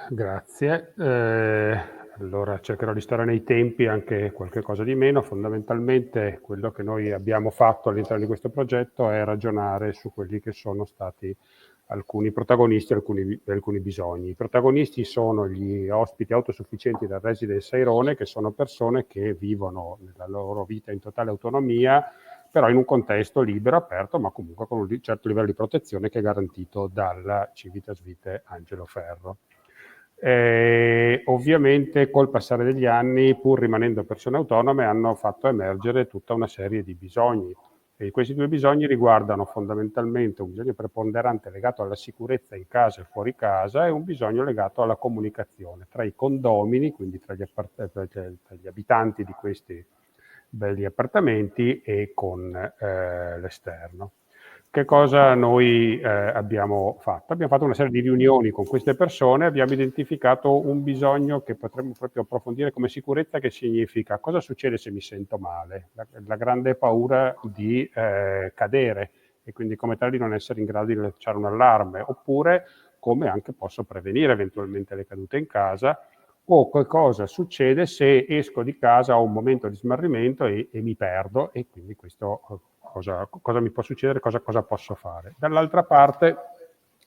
Grazie. Allora cercherò di stare nei tempi, anche qualche cosa di meno. Fondamentalmente quello che noi abbiamo fatto all'interno di questo progetto è ragionare su quelli che sono stati alcuni protagonisti e alcuni bisogni. I protagonisti sono gli ospiti autosufficienti del Residence Airone, che sono persone che vivono nella loro vita in totale autonomia, però in un contesto libero, aperto, ma comunque con un certo livello di protezione che è garantito dalla Civitas Vitae Angelo Ferro. Ovviamente col passare degli anni, pur rimanendo persone autonome, hanno fatto emergere tutta una serie di bisogni. E questi due bisogni riguardano fondamentalmente un bisogno preponderante legato alla sicurezza in casa e fuori casa e un bisogno legato alla comunicazione tra i condomini, quindi tra gli abitanti di questi belli appartamenti e con l'esterno. Che cosa noi abbiamo fatto? Abbiamo fatto una serie di riunioni con queste persone, abbiamo identificato un bisogno che potremmo proprio approfondire come sicurezza, che significa cosa succede se mi sento male, la grande paura di cadere e quindi come tale di non essere in grado di lanciare un allarme, oppure come anche posso prevenire eventualmente le cadute in casa, o qualcosa succede se esco di casa, ho un momento di smarrimento e mi perdo, e quindi questo cosa mi può succedere, cosa posso fare. Dall'altra parte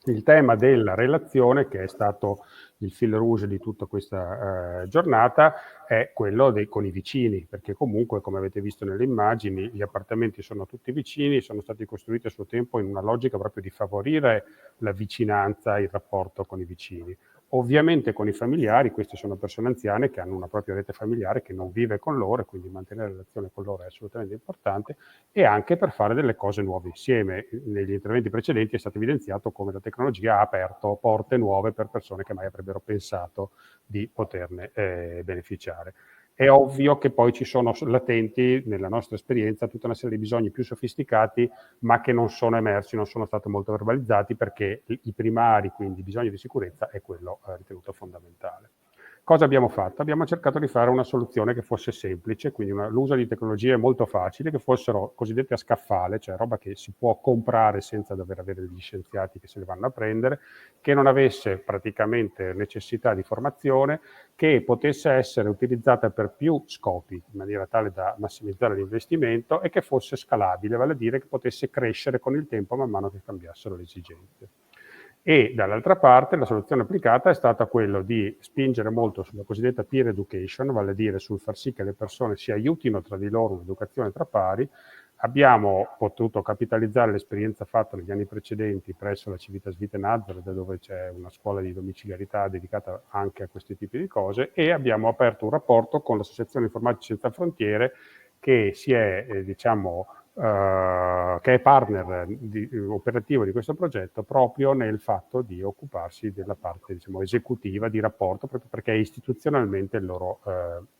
il tema della relazione, che è stato il fil rouge di tutta questa giornata, è quello con i vicini, perché comunque, come avete visto nelle immagini, gli appartamenti sono tutti vicini, sono stati costruiti a suo tempo in una logica proprio di favorire la vicinanza, il rapporto con i vicini. Ovviamente con i familiari, queste sono persone anziane che hanno una propria rete familiare che non vive con loro, e quindi mantenere la relazione con loro è assolutamente importante, e anche per fare delle cose nuove insieme. Negli interventi precedenti è stato evidenziato come la tecnologia ha aperto porte nuove per persone che mai avrebbero pensato di poterne beneficiare. È ovvio che poi ci sono latenti nella nostra esperienza tutta una serie di bisogni più sofisticati, ma che non sono emersi, non sono stati molto verbalizzati, perché i primari, quindi i bisogni di sicurezza, è quello ritenuto fondamentale. Cosa abbiamo fatto? Abbiamo cercato di fare una soluzione che fosse semplice, quindi l'uso di tecnologie molto facili, che fossero cosiddette a scaffale, cioè roba che si può comprare senza dover avere degli scienziati che se le vanno a prendere, che non avesse praticamente necessità di formazione, che potesse essere utilizzata per più scopi, in maniera tale da massimizzare l'investimento, e che fosse scalabile, vale a dire che potesse crescere con il tempo man mano che cambiassero le esigenze. E dall'altra parte la soluzione applicata è stata quella di spingere molto sulla cosiddetta peer education, vale a dire sul far sì che le persone si aiutino tra di loro, un'educazione tra pari. Abbiamo potuto capitalizzare l'esperienza fatta negli anni precedenti presso la Civitas Vitae Nazareth, dove c'è una scuola di domiciliarità dedicata anche a questi tipi di cose, e abbiamo aperto un rapporto con l'Associazione Informatici Senza Frontiere, che si è, che è partner operativo di questo progetto, proprio nel fatto di occuparsi della parte, diciamo, esecutiva di rapporto, proprio perché è istituzionalmente il loro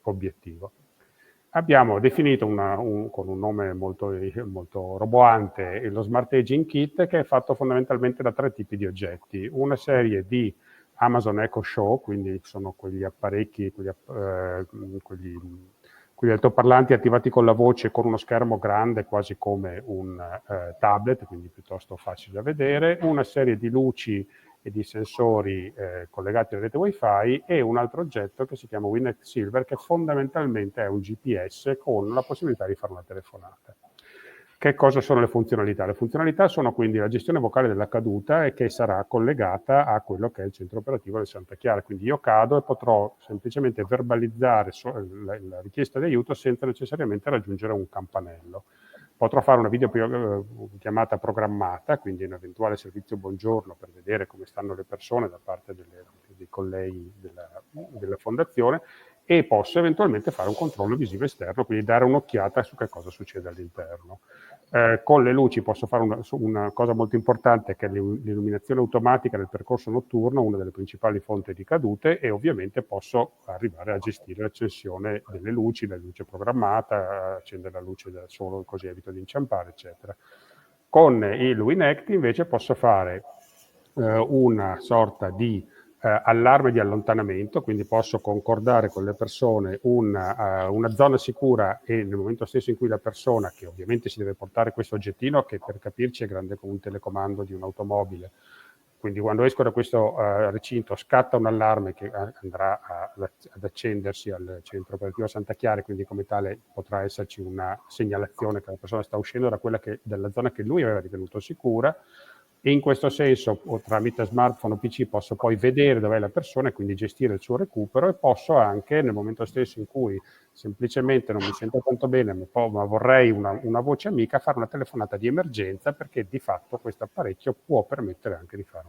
obiettivo. Abbiamo definito con un nome molto, molto roboante lo Smart Aging Kit, che è fatto fondamentalmente da 3 tipi di oggetti. Una serie di Amazon Echo Show, quindi sono quegli apparecchi, quegli altoparlanti attivati con la voce, con uno schermo grande quasi come un tablet, quindi piuttosto facile da vedere, una serie di luci e di sensori collegati alla rete wifi, e un altro oggetto che si chiama Winnet Silver, che fondamentalmente è un GPS con la possibilità di fare una telefonata. Che cosa sono le funzionalità? Le funzionalità sono quindi la gestione vocale della caduta, e che sarà collegata a quello che è il centro operativo del Santa Chiara. Quindi io cado e potrò semplicemente verbalizzare la richiesta di aiuto senza necessariamente raggiungere un campanello. Potrò fare una videochiamata programmata, quindi un eventuale servizio buongiorno, per vedere come stanno le persone da parte dei colleghi della fondazione, e posso eventualmente fare un controllo visivo esterno, quindi dare un'occhiata su che cosa succede all'interno. Con le luci posso fare una cosa molto importante, che è l'illuminazione automatica del percorso notturno, una delle principali fonti di cadute, e ovviamente posso arrivare a gestire l'accensione delle luci, la luce programmata, accendere la luce da solo così evito di inciampare, eccetera. Con il Winect invece posso fare una sorta di allarme di allontanamento, quindi posso concordare con le persone una zona sicura, e nel momento stesso in cui la persona, che ovviamente si deve portare questo oggettino, che per capirci è grande come un telecomando di un'automobile, quindi quando esco da questo recinto scatta un allarme che andrà ad accendersi al centro operativo Santa Chiara, quindi come tale potrà esserci una segnalazione che la persona sta uscendo dalla zona che lui aveva ritenuto sicura, e in questo senso o tramite smartphone o PC posso poi vedere dov'è la persona e quindi gestire il suo recupero, e posso anche nel momento stesso in cui semplicemente non mi sento tanto bene ma vorrei una voce amica, fare una telefonata di emergenza, perché di fatto questo apparecchio può permettere anche di fare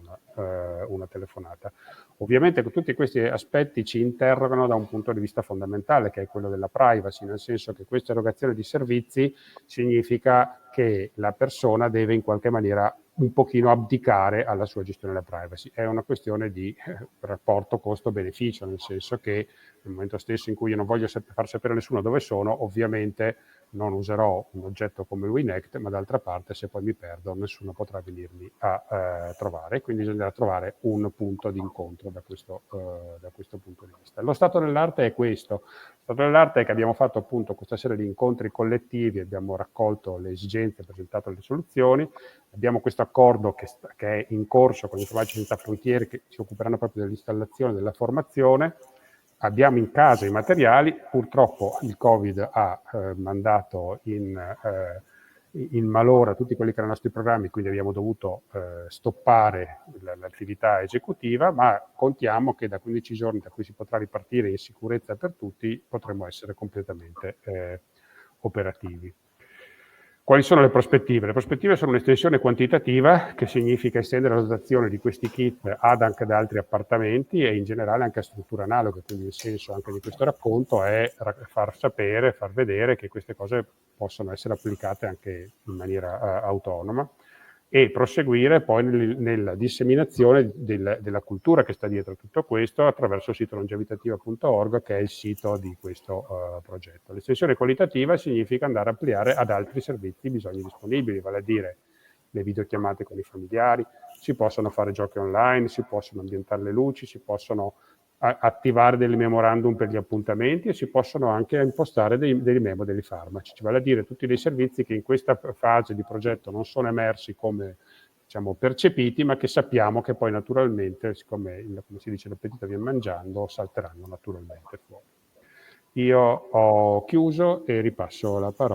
una telefonata. Ovviamente tutti questi aspetti ci interrogano da un punto di vista fondamentale, che è quello della privacy, nel senso che questa erogazione di servizi significa che la persona deve in qualche maniera un pochino abdicare alla sua gestione della privacy. È una questione di rapporto costo-beneficio, nel senso che nel momento stesso in cui io non voglio far sapere a nessuno dove sono, ovviamente non userò un oggetto come il Winect, ma d'altra parte se poi mi perdo nessuno potrà venirmi a trovare, quindi bisognerà trovare un punto di incontro da questo punto di vista. Lo stato dell'arte è questo. Lo stato dell'arte è che abbiamo fatto appunto questa serie di incontri collettivi, abbiamo raccolto le esigenze, presentato le soluzioni, abbiamo questo accordo che è in corso con Informatici Senza Frontiere, che si occuperanno proprio dell'installazione, della formazione. Abbiamo in casa i materiali, purtroppo il Covid ha mandato in malora tutti quelli che erano i nostri programmi, quindi abbiamo dovuto stoppare l'attività esecutiva, ma contiamo che da 15 giorni, da cui si potrà ripartire in sicurezza per tutti, potremo essere completamente operativi. Quali sono le prospettive? Le prospettive sono un'estensione quantitativa, che significa estendere la dotazione di questi kit anche ad altri appartamenti e in generale anche a strutture analoghe, quindi il senso anche di questo racconto è far sapere, far vedere che queste cose possono essere applicate anche in maniera autonoma, e proseguire poi nella disseminazione della cultura che sta dietro tutto questo attraverso il sito longevitativa.org, che è il sito di questo progetto. L'estensione qualitativa significa andare a ampliare ad altri servizi, bisogni disponibili, vale a dire le videochiamate con i familiari, si possono fare giochi online, si possono ambientare le luci, si possono attivare dei memorandum per gli appuntamenti e si possono anche impostare dei memo dei farmaci, vale a dire tutti dei servizi che in questa fase di progetto non sono emersi come, diciamo, percepiti, ma che sappiamo che poi naturalmente, siccome come si dice l'appetito viene mangiando, salteranno naturalmente fuori. Io ho chiuso e ripasso la parola